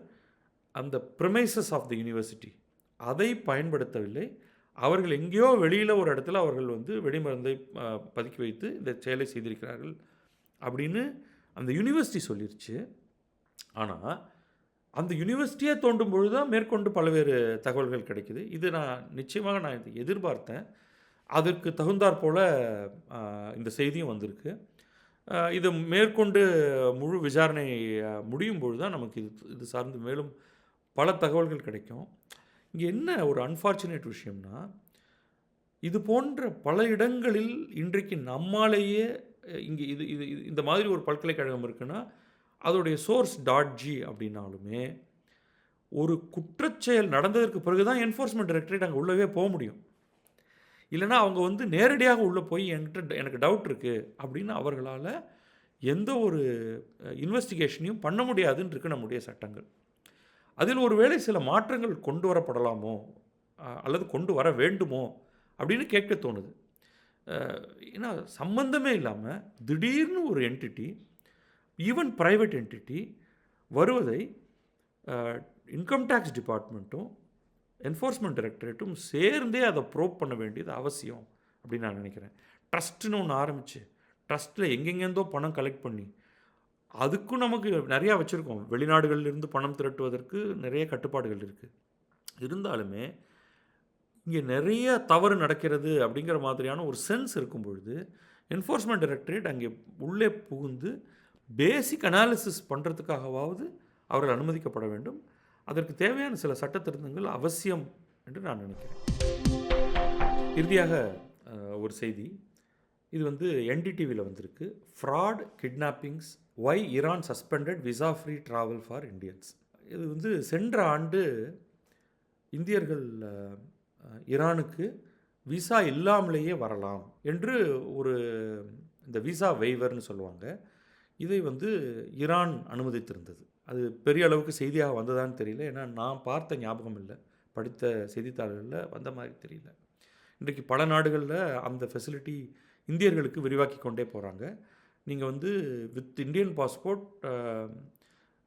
அந்த ப்ரிமைசஸ் ஆஃப் த யூனிவர்சிட்டி அதை பயன்படுத்தவில்லை, அவர்கள் எங்கேயோ வெளியில் ஒரு இடத்துல அவர்கள் வந்து வெடிமருந்தை பதுக்கி வைத்து இந்த செயலை செய்திருக்கிறார்கள் அப்படின்னு அந்த யூனிவர்சிட்டி சொல்லிருச்சு. ஆனால் அந்த யூனிவர்சிட்டியே தோண்டும் பொழுது தான் மேற்கொண்டு பல்வேறு தகவல்கள் கிடைக்குது. இது நிச்சயமாக நான் இதை எதிர்பார்த்தேன். அதற்கு தகுந்தாற் போல் இந்த செய்தியும் வந்திருக்கு. இது மேற்கொண்டு முழு விசாரணை முடியும் பொழுது தான் நமக்கு இது சார்ந்து மேலும் பல தகவல்கள் கிடைக்கும். இங்கே என்ன ஒரு அன்ஃபார்ச்சுனேட் விஷயம்னா, இது போன்ற பல இடங்களில் இன்றைக்கு நம்மாலேயே இங்கே இந்த மாதிரி ஒரு பல்கலைக்கழகம் இருக்குன்னா அதோடைய சோர்ஸ் .g அப்படின்னாலுமே ஒரு குற்றச்செயல் நடந்ததற்கு பிறகு தான் என்ஃபோர்ஸ்மெண்ட் டைரக்டரேட் அங்கே உள்ளவே போக முடியும். இல்லைனா அவங்க வந்து நேரடியாக உள்ளே போய் எனக்கு டவுட் இருக்குது அப்படின்னு அவர்களால் எந்த ஒரு இன்வெஸ்டிகேஷனையும் பண்ண முடியாதுன்னு இருக்குது நம்முடைய சட்டங்கள். அதில் ஒருவேளை சில மாற்றங்கள் கொண்டு வரப்படலாமோ அல்லது கொண்டு வர வேண்டுமோ அப்படின்னு கேட்க தோணுது. ஏன்னா சம்பந்தமே இல்லாமல் திடீர்னு ஒரு என்டிட்டி, ஈவன் ப்ரைவேட் என்டிட்டி வருவதை இன்கம் டேக்ஸ் டிபார்ட்மெண்ட்டும் என்ஃபோர்ஸ்மெண்ட் டைரக்டரேட்டும் சேர்ந்தே அதை ப்ரோப் பண்ண வேண்டியது அவசியம் அப்படின்னு நான் நினைக்கிறேன். ட்ரஸ்ட்டுன்னு ஒன்று ஆரம்பித்து ட்ரஸ்ட்டில் எங்கெங்கேருந்தோ பணம் கலெக்ட் பண்ணி அதுக்கும் நமக்கு நிறையா வச்சுருக்கோம். வெளிநாடுகளிலிருந்து பணம் திரட்டுவதற்கு நிறைய கட்டுப்பாடுகள் இருக்குது. இருந்தாலுமே இங்கே நிறைய தவறு நடக்கிறது அப்படிங்கிற மாதிரியான ஒரு சென்ஸ் இருக்கும் பொழுது என்ஃபோர்ஸ்மெண்ட் டைரக்டரேட் அங்கே உள்ளே புகுந்து பேசிக் அனாலிசிஸ் பண்ணுறதுக்காகவாவது அவர்கள் அனுமதிக்கப்பட வேண்டும். அதற்கு தேவையான சில சட்ட திருத்தங்கள் அவசியம் என்று நான் நினைக்கிறேன். இறுதியாக ஒரு செய்தி, இது வந்து என்டிடிவியில் வந்திருக்கு. Fraud kidnappings, why Iran suspended visa free travel for Indians. இது வந்து சென்ற ஆண்டு இந்தியர்கள் ஈரானுக்கு விசா இல்லாமலேயே வரலாம் என்று ஒரு இந்த விசா வெய்வர்னு சொல்லுவாங்க, இதை வந்து ஈரான் அனுமதித்திருந்தது. அது பெரிய அளவுக்கு செய்தியாக வந்ததான்னு தெரியல. ஏன்னா நான் பார்த்த ஞாபகம் இல்லை, படித்த செய்தித்தாள்களில் வந்த மாதிரி தெரியல. இன்றைக்கு பல நாடுகளில் அந்த ஃபெசிலிட்டி இந்தியர்களுக்கு விரிவாக்கி கொண்டே போகிறாங்க. நீங்கள் வந்து வித் இந்தியன் பாஸ்போர்ட்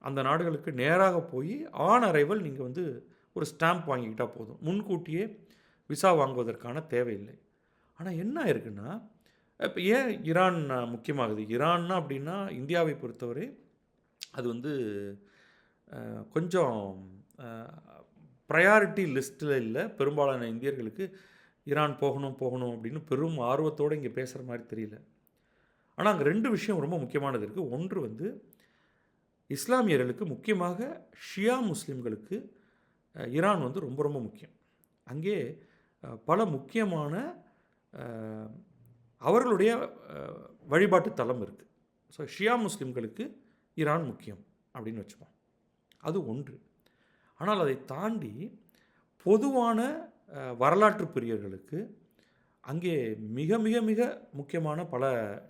அந்த நாடுகளுக்கு நேராக போய் ஆன் அரைவல் நீங்கள் வந்து ஒரு ஸ்டாம்ப் வாங்கிக்கிட்டால் போதும். முன்கூட்டியே விசா வாங்குவதற்கான தேவையில்லை. ஆனால் என்ன ஆயிருக்குன்னா, இப்போ ஏன் ஈரான் முக்கியமாகுது? ஈரான்னா அப்படின்னா இந்தியாவை பொறுத்தவரை அது வந்து கொஞ்சம் ப்ரையாரிட்டி லிஸ்ட்டில் இல்லை. பெரும்பாலான இந்தியர்களுக்கு ஈரான் போகணும் போகணும் அப்படின்னு பெரும் ஆர்வத்தோடு இங்கே பேசுகிற மாதிரி தெரியல. ஆனால் அங்கே 2 விஷயம் ரொம்ப முக்கியமானது இருக்குது. ஒன்று வந்து இஸ்லாமியர்களுக்கு, முக்கியமாக ஷியா முஸ்லீம்களுக்கு ஈரான் வந்து ரொம்ப ரொம்ப முக்கியம். அங்கே பல முக்கியமான அவர்களுடைய வழிபாட்டு தலம் இருக்குது. ஸோ ஷியா முஸ்லீம்களுக்கு ஈரான் முக்கியம் அப்படின்னு வச்சுப்போம். அது ஒன்று. ஆனால் அதை தாண்டி பொதுவான வரலாற்று பிரியர்களுக்கு அங்கே மிக மிக மிக முக்கியமான பல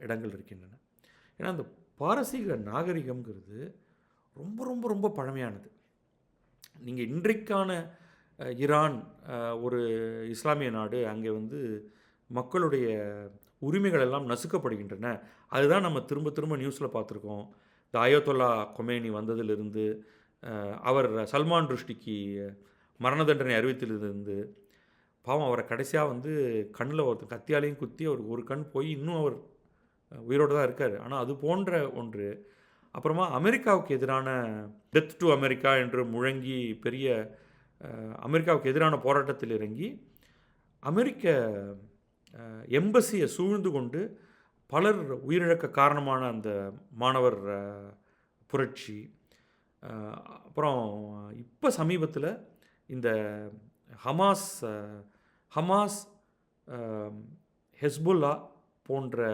இடங்கள் இருக்கின்றன. ஏன்னா அந்த பாரசீக நாகரிகம்ங்கிறது ரொம்ப ரொம்ப ரொம்ப பழமையானது. நீங்கள் இன்றைக்கான ஈரான் ஒரு இஸ்லாமிய நாடு, அங்கே வந்து மக்களுடைய உரிமைகள் எல்லாம் நசுக்கப்படுகின்றன. அதுதான் நம்ம திரும்ப திரும்ப நியூஸில் பார்த்துருக்கோம். இந்த அயோத்தொல்லா கொமேனி வந்ததிலிருந்து, அவர் சல்மான் ருஷ்டிக்கு மரண தண்டனை அறிவித்திலிருந்து, பாவம் அவரை கடைசியாக வந்து கண்ணில் ஒருத்தர் கத்தியாலையும் குத்தி அவர் ஒரு கண் போய் இன்னும் அவர் உயிரோடு தான் இருக்கார். ஆனால் அது போன்ற ஒன்று. அப்புறமா அமெரிக்காவுக்கு எதிரான டெத் டு அமெரிக்கா என்று முழங்கி பெரிய அமெரிக்காவுக்கு எதிரான போராட்டத்தில் இறங்கி அமெரிக்க எம்பசியை சூழ்ந்து கொண்டு பலர் உயிரிழக்க காரணமான அந்த மாணவர் புரட்சி. அப்புறம் இப்போ சமீபத்தில் இந்த ஹமாஸ் ஹெஸ்புல்லா போன்ற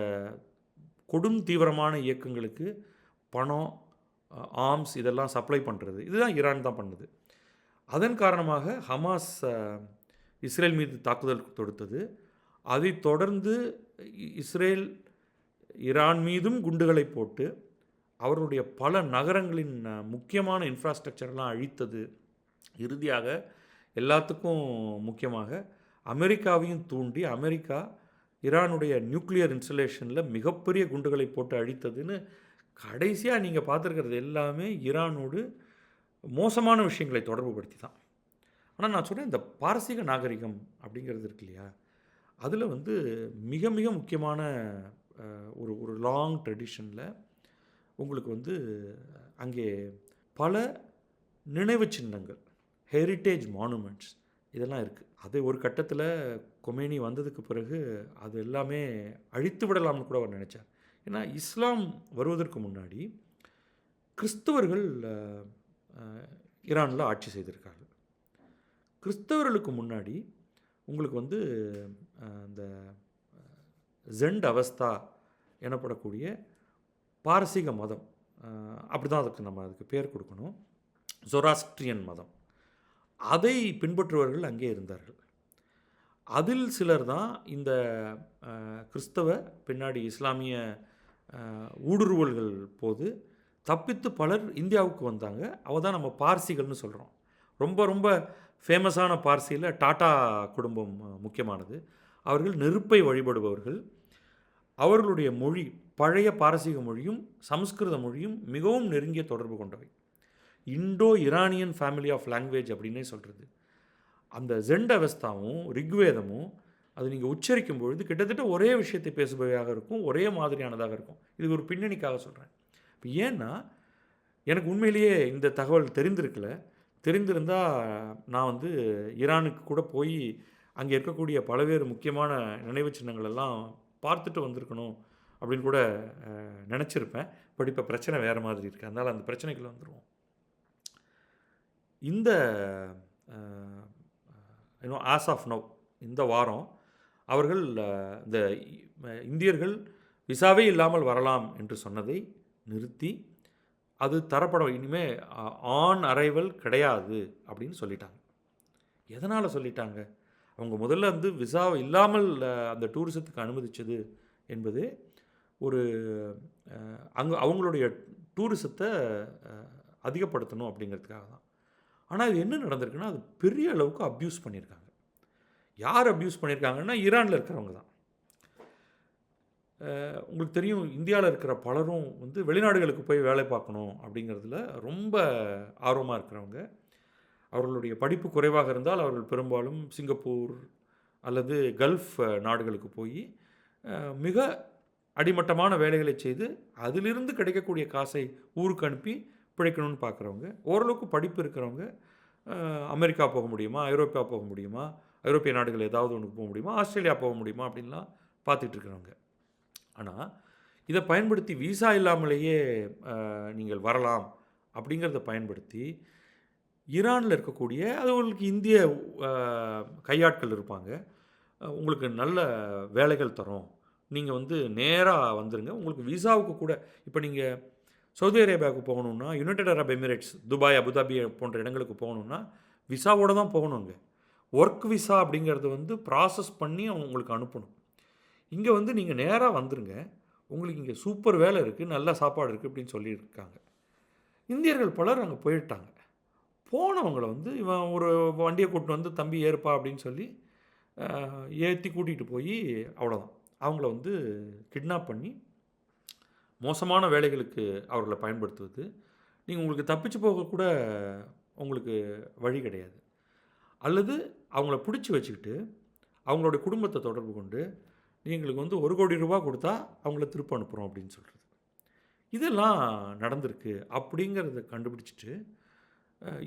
கொடும் தீவிரமான இயக்கங்களுக்கு பணம், ஆர்ம்ஸ் இதெல்லாம் சப்ளை பண்ணுறது, இதுதான் ஈரான் தான் பண்ணுது. அதன் காரணமாக ஹமாஸ் இஸ்ரேல் மீது தாக்குதல் தொடுத்தது. அதை தொடர்ந்து இஸ்ரேல் ஈரான் மீதும் குண்டுகளை போட்டு அவர்களுடைய பல நகரங்களின் முக்கியமான இன்ஃப்ராஸ்ட்ரக்சர்லாம் அழித்தது. இறுதியாக எல்லாத்துக்கும் முக்கியமாக அமெரிக்காவையும் தூண்டி அமெரிக்கா ஈரானுடைய நியூக்ளியர் இன்ஸ்டலேஷனில் மிகப்பெரிய குண்டுகளை போட்டு அழித்ததுன்னு கடைசியாக நீங்கள் பார்த்துருக்கிறது எல்லாமே ஈரானோடு மோசமான விஷயங்களை தொடர்பு படுத்தி தான். ஆனால் நான் சொன்னேன், இந்த பாரசீக நாகரிகம் அப்படிங்கிறது இருக்கு இல்லையா, அதில் வந்து மிக மிக முக்கியமான ஒரு லாங் ட்ரெடிஷனில் உங்களுக்கு வந்து அங்கே பல நினைவு சின்னங்கள், ஹெரிட்டேஜ் மானுமெண்ட்ஸ் இதெல்லாம் இருக்குது. அது ஒரு கட்டத்தில் கொமேனி வந்ததுக்கு பிறகு அது எல்லாமே அழித்து விடலாம்னு கூட அவர் நினச்சார். ஏன்னா இஸ்லாம் வருவதற்கு முன்னாடி கிறிஸ்தவர்கள் ஈரானில் ஆட்சி செய்திருக்காங்க. கிறிஸ்தவர்களுக்கு முன்னாடி உங்களுக்கு வந்து அந்த ஜெண்ட் அவஸ்தா எனப்படக்கூடிய பாரசீக மதம், அப்படி தான் அதுக்கு பேர் கொடுக்கணும், ஜொராஸ்ட்ரியன் மதம், அதை பின்பற்றுவர்கள் அங்கே இருந்தார்கள். அதில் சிலர் தான் இந்த கிறிஸ்தவ பின்னாடி இஸ்லாமிய ஊடுருவல்கள் போது தப்பித்து பலர் இந்தியாவுக்கு வந்தாங்க. அவ தான் நம்ம பார்சிகள்னு சொல்கிறோம். ரொம்ப ரொம்ப ஃபேமஸான பார்சியில் டாட்டா குடும்பம் முக்கியமானது. அவர்கள் நெருப்பை வழிபடுபவர்கள். அவர்களுடைய மொழி பழைய பாரசீக மொழியும் சமஸ்கிருத மொழியும் மிகவும் நெருங்கிய தொடர்பு கொண்டவை. Indo Iranian family of language அப்படின்னே சொல்கிறது. அந்த ஜெண்ட் அவஸ்தாவும் ரிக்வேதமும் அது நீங்கள் உச்சரிக்கும் பொழுது கிட்டத்தட்ட ஒரே விஷயத்தை பேசுபவையாக இருக்கும், ஒரே மாதிரியானதாக இருக்கும். இது ஒரு பின்னணிக்காக சொல்கிறேன். இப்போ ஏன்னா எனக்கு உண்மையிலேயே இந்த தகவல் தெரிந்திருந்தால் நான் வந்து ஈரானுக்கு கூட போய் அங்கே இருக்கக்கூடிய பல்வேறு முக்கியமான நினைவு சின்னங்கள் எல்லாம் பார்த்துட்டு வந்திருக்கணும் அப்படின்னு கூட நினச்சிருப்பேன். பட் இப்போ பிரச்சனை வேறு மாதிரி இருக்குது. அதனால் அந்த பிரச்சனைக்குள்ள வந்துடுவோம். இந்த ஆஸ் ஆஃப் நவ் இந்த வாரம் அவர்கள் இந்த இந்தியர்கள் விசாவே இல்லாமல் வரலாம் என்று சொன்னதை நிறுத்தி அது தரப்பட இனிமேல் ஆன் அரைவல் கிடையாது அப்படின்னு சொல்லிட்டாங்க. எதனால் சொல்லிட்டாங்க? அவங்க முதல்ல வந்து விசா இல்லாமல் அந்த டூரிசத்துக்கு அனுமதிச்சது என்பது ஒரு அங்கே அவங்களுடைய டூரிசத்தை அதிகப்படுத்தணும் அப்படிங்கிறதுக்காக தான். ஆனால் இது என்ன நடந்திருக்குன்னா, அது பெரிய அளவுக்கு அப்யூஸ் பண்ணியிருக்காங்க. யார் அப்யூஸ் பண்ணியிருக்காங்கன்னா ஈரானில் இருக்கிறவங்க தான். உங்களுக்கு தெரியும், இந்தியாவில் இருக்கிற பலரும் வந்து வெளிநாடுகளுக்கு போய் வேலை பார்க்கணும் அப்படிங்கிறதுல ரொம்ப ஆர்வமாக இருக்கிறவங்க. அவர்களுடைய படிப்பு குறைவாக இருந்தால் அவர்கள் பெரும்பாலும் சிங்கப்பூர் அல்லது கல்ஃப் நாடுகளுக்கு போய் மிக அடிமட்டமான வேலைகளை செய்து அதிலிருந்து கிடைக்கக்கூடிய காசை ஊருக்கு அனுப்பி பிழைக்கணும்னு பார்க்குறவங்க. ஓரளவுக்கு படிப்பு இருக்கிறவங்க அமெரிக்கா போக முடியுமா, ஐரோப்பா போக முடியுமா, ஐரோப்பிய நாடுகள் ஏதாவது ஒன்றுக்கு போக முடியுமா, ஆஸ்திரேலியா போக முடியுமா அப்படின்லாம் பார்த்துட்டு இருக்கிறவங்க. ஆனால் இதை பயன்படுத்தி விசா இல்லாமலேயே நீங்கள் வரலாம் அப்படிங்கிறத பயன்படுத்தி ஈரானில் இருக்கக்கூடிய அது உங்களுக்கு இந்திய கையாட்கள் இருப்பாங்க, உங்களுக்கு நல்ல வேலைகள் தரோம், நீங்கள் வந்து நேராக வந்துடுங்க, உங்களுக்கு விசாவுக்கு கூட இப்போ நீங்கள் சவுதி அரேபியாவுக்கு போகணுன்னா, United Arab Emirates, Dubai, Abu Dhabi போன்ற இடங்களுக்கு போகணுன்னா விசாவோடு தான் போகணுங்க. ஒர்க் விசா அப்படிங்கிறது வந்து ப்ராசஸ் பண்ணி அவங்க உங்களுக்கு அனுப்பணும். இங்கே வந்து நீங்கள் நேராக வந்துடுங்க, உங்களுக்கு இங்கே சூப்பர் வேலை இருக்குது, நல்ல சாப்பாடு இருக்குது அப்படின்னு சொல்லியிருக்காங்க. இந்தியர்கள் பலர் அங்கே போயிட்டாங்க. போனவங்களை வந்து இவன் ஒரு வண்டியை கூப்பிட்டு வந்து தம்பி ஏறுப்பா அப்படின்னு சொல்லி ஏற்றி கூட்டிகிட்டு போய் அவ்வளோதான் அவங்கள வந்து கிட்னாப் பண்ணி மோசமான வேலைகளுக்கு அவர்களை பயன்படுத்துவது. நீங்கள் உங்களுக்கு தப்பிச்சு போகக்கூட உங்களுக்கு வழி கிடையாது. அல்லது அவங்கள பிடிச்சி வச்சுக்கிட்டு அவங்களோட குடும்பத்தை தொடர்பு கொண்டு எங்களுக்கு வந்து 1 கோடி ரூபா கொடுத்தா அவங்கள திருப்ப அனுப்புகிறோம் அப்படின்னு சொல்கிறது. இதெல்லாம் நடந்திருக்கு. அப்படிங்கிறத கண்டுபிடிச்சிட்டு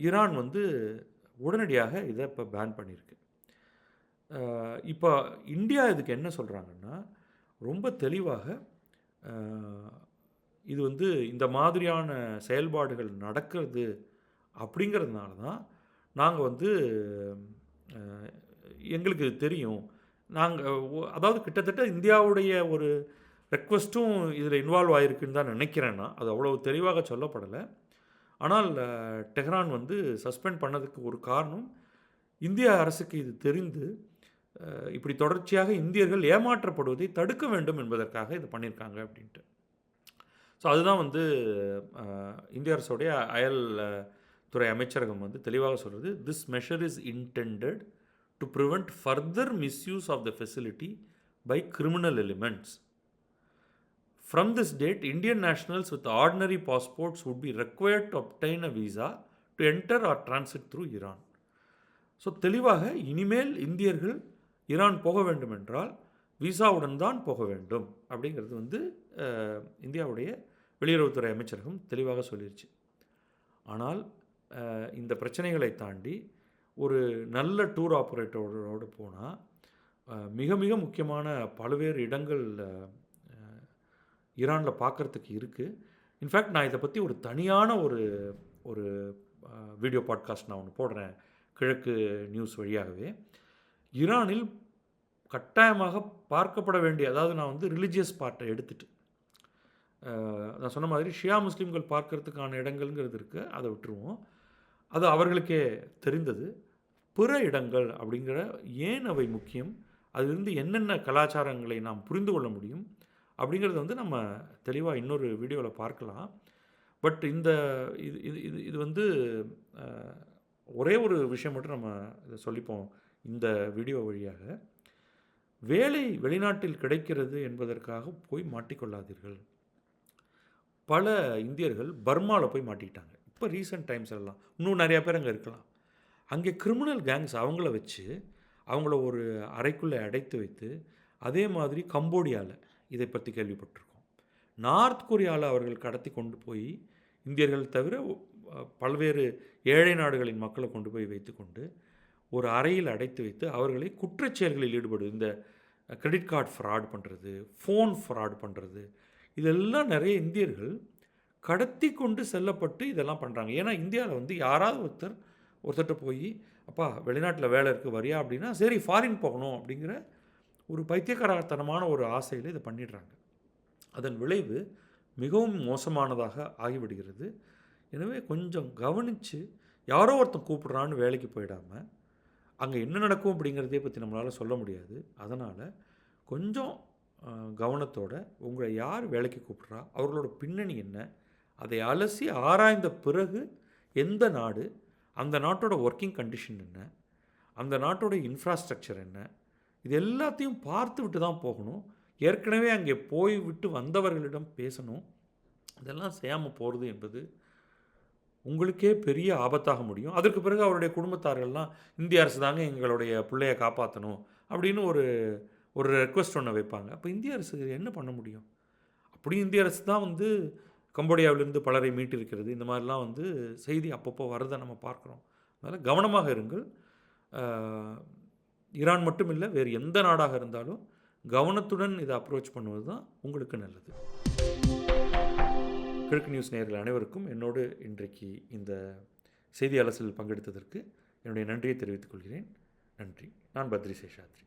ஈரான் வந்து உடனடியாக இதை இப்போ பேன் பண்ணியிருக்கு. இப்போ இந்தியா இதுக்கு என்ன சொல்கிறாங்கன்னா, ரொம்ப தெளிவாக இது வந்து இந்த மாதிரியான செயல்பாடுகள் நடக்கிறது அப்படிங்கிறதுனால தான் நாங்கள் வந்து எங்களுக்கு தெரியும், நாங்கள் அதாவது கிட்டத்தட்ட இந்தியாவுடைய ஒரு ரெக்வஸ்ட்டும் இதில் இன்வால்வ் ஆகிருக்குன்னு தான் நினைக்கிறேன்னா, அது அவ்வளோ தெளிவாக சொல்லப்படலை. ஆனால் டெஹ்ரான் வந்து சஸ்பெண்ட் பண்ணதுக்கு ஒரு காரணம், இந்திய அரசுக்கு இது தெரிந்து இப்படி தொடர்ச்சியாக இந்தியர்கள் ஏமாற்றப்படுவதை தடுக்க வேண்டும் என்பதற்காக இது பண்ணியிருக்காங்க அப்படின்ட்டு. ஸோ அதுதான் வந்து இந்திய அரசுடைய அயல் துறை அமைச்சரகம் வந்து தெளிவாக சொல்கிறது, this measure is intended to prevent further misuse of the facility by criminal elements. From this date, Indian nationals with ordinary passports would be required to obtain a visa to enter or transit through Iran. So தெளிவாக இனிமேல் இந்தியர்கள் Iran போக வேண்டும் என்றால் விசாவுடன் தான் போக வேண்டும் அப்படிங்கிறது வந்து இந்தியாவுடைய வெளியுறவுத்துறை அமைச்சரகம் தெளிவாக சொல்லிருச்சு. ஆனால் இந்த பிரச்சனைகளை தாண்டி ஒரு நல்ல டூர் ஆப்ரேட்டரோடு போனால் மிக மிக முக்கியமான பல்வேறு இடங்கள் ஈரானில் பார்க்குறதுக்கு இருக்குது. இன்ஃபேக்ட் நான் இதை பற்றி ஒரு தனியான ஒரு வீடியோ பாட்காஸ்ட் நான் ஒன்று போடுறேன் கிழக்கு நியூஸ் வழியாகவே. ஈரானில் கட்டாயமாக பார்க்கப்பட வேண்டிய, அதாவது நான் வந்து ரிலிஜியஸ் பார்ட்டை எடுத்துகிட்டு நான் சொன்ன மாதிரி ஷியா முஸ்லீம்கள் பார்க்கறதுக்கான இடங்கள்ங்கிறது இருக்குது, அதை விட்டுருவோம், அது அவர்களுக்கே தெரிந்தது. பிற இடங்கள் அப்படிங்கிற ஏன் அவை முக்கியம், அதிலிருந்து என்னென்ன கலாச்சாரங்களை நாம் புரிந்து கொள்ள முடியும் அப்படிங்கிறது வந்து நம்ம தெளிவாக இன்னொரு வீடியோவில் பார்க்கலாம். பட் இந்த இது இது இது வந்து ஒரே ஒரு விஷயம் மட்டும் நம்ம இதை சொல்லிப்போம் இந்த வீடியோ வழியாக. வேலை வெளிநாட்டில் கிடைக்கிறது என்பதற்காக போய் மாட்டிக்கொள்ளாதீர்கள். பல இந்தியர்கள் பர்மாவில் போய் மாட்டிக்கிட்டாங்க. இப்போ ரீசெண்ட் டைம்ஸ் எல்லாம் இன்னும் நிறையா பேர் அங்கே இருக்கலாம். அங்கே கிரிமினல் கேங்ஸ் அவங்கள வச்சு அவங்கள ஒரு அறைக்குள்ளே அடைத்து வைத்து, அதே மாதிரி கம்போடியாவில் இதை பற்றி கேள்விப்பட்டிருக்கோம். நார்த் கொரியாவில் அவர்கள் கடத்தி கொண்டு போய் இந்தியர்கள் தவிர பல்வேறு ஏழை நாடுகளின் மக்களை கொண்டு போய் வைத்து கொண்டு ஒரு அறையில் அடைத்து வைத்து அவர்களை குற்றச்செயல்களில் ஈடுபடுது. இந்த கிரெடிட் கார்டு ஃப்ராட் பண்ணுறது, ஃபோன் ஃப்ராட் பண்ணுறது, இதெல்லாம் நிறைய இந்தியர்கள் கடத்தி கொண்டு செல்லப்பட்டு இதெல்லாம் பண்ணுறாங்க. ஏன்னா இந்தியாவில் வந்து யாராவது ஒருத்தர்கிட்ட போய் அப்பா வெளிநாட்டில் வேலை இருக்குது வரியா அப்படின்னா, சரி ஃபாரின் போகணும் அப்படிங்கிற ஒரு பைத்தியக்காரத்தனமான ஒரு ஆசையில் இதை பண்ணிடுறாங்க. அதன் விளைவு மிகவும் மோசமானதாக ஆகிவிடுகிறது. எனவே கொஞ்சம் கவனித்து, யாரோ ஒருத்தன் கூப்பிட்றான்னு வேலைக்கு போயிடாமல் அங்கே என்ன நடக்கும் அப்படிங்கிறதே பற்றி நம்மளால் சொல்ல முடியாது. அதனால் கொஞ்சம் கவனத்தோடு உங்களை யார் வேலைக்கு கூப்பிட்றா, அவர்களோட பின்னணி என்ன, அதை அலசி ஆராய்ந்த பிறகு எந்த நாடு, அந்த நாட்டோட ஒர்க்கிங் கண்டிஷன் என்ன, அந்த நாட்டோட இன்ஃப்ராஸ்ட்ரக்சர் என்ன, இது எல்லாத்தையும் பார்த்து விட்டு தான் போகணும். ஏற்கனவே அங்கே போய் விட்டு வந்தவர்களிடம் பேசணும். இதெல்லாம் செய்யாமல் போகிறது என்பது உங்களுக்கே பெரிய ஆபத்தாக முடியும். அதற்கு பிறகு அவருடைய குடும்பத்தார்கள்லாம் இந்திய அரசு தாங்க எங்களுடைய பிள்ளைய காப்பாற்றணும் அப்படின்னு ஒரு ஒரு ரெக்வெஸ்ட் ஒன்று வைப்பாங்க. அப்போ இந்திய அரசு என்ன பண்ண முடியும்? அப்படி இந்திய அரசு தான் வந்து கம்போடியாவிலிருந்து பலரை மீட்டிருக்கிறது. இந்த மாதிரிலாம் வந்து செய்தி அப்பப்போ வரதை நம்ம பார்க்குறோம். அதனால் கவனமாக இருங்கள். ஈரான் மட்டும் இல்லை, வேறு எந்த நாடாக இருந்தாலும் கவனத்துடன் இதை அப்ரோச் பண்ணுவது தான் உங்களுக்கு நல்லது. கிழக்கு நியூஸ் நேயர்கள் அனைவருக்கும் என்னோடு இன்றைக்கு இந்த செய்தி அலசலில் பங்கெடுத்ததற்கு என்னுடைய நன்றியை தெரிவித்துக் கொள்கிறேன். நன்றி. நான் பத்ரி சேஷாத்ரி.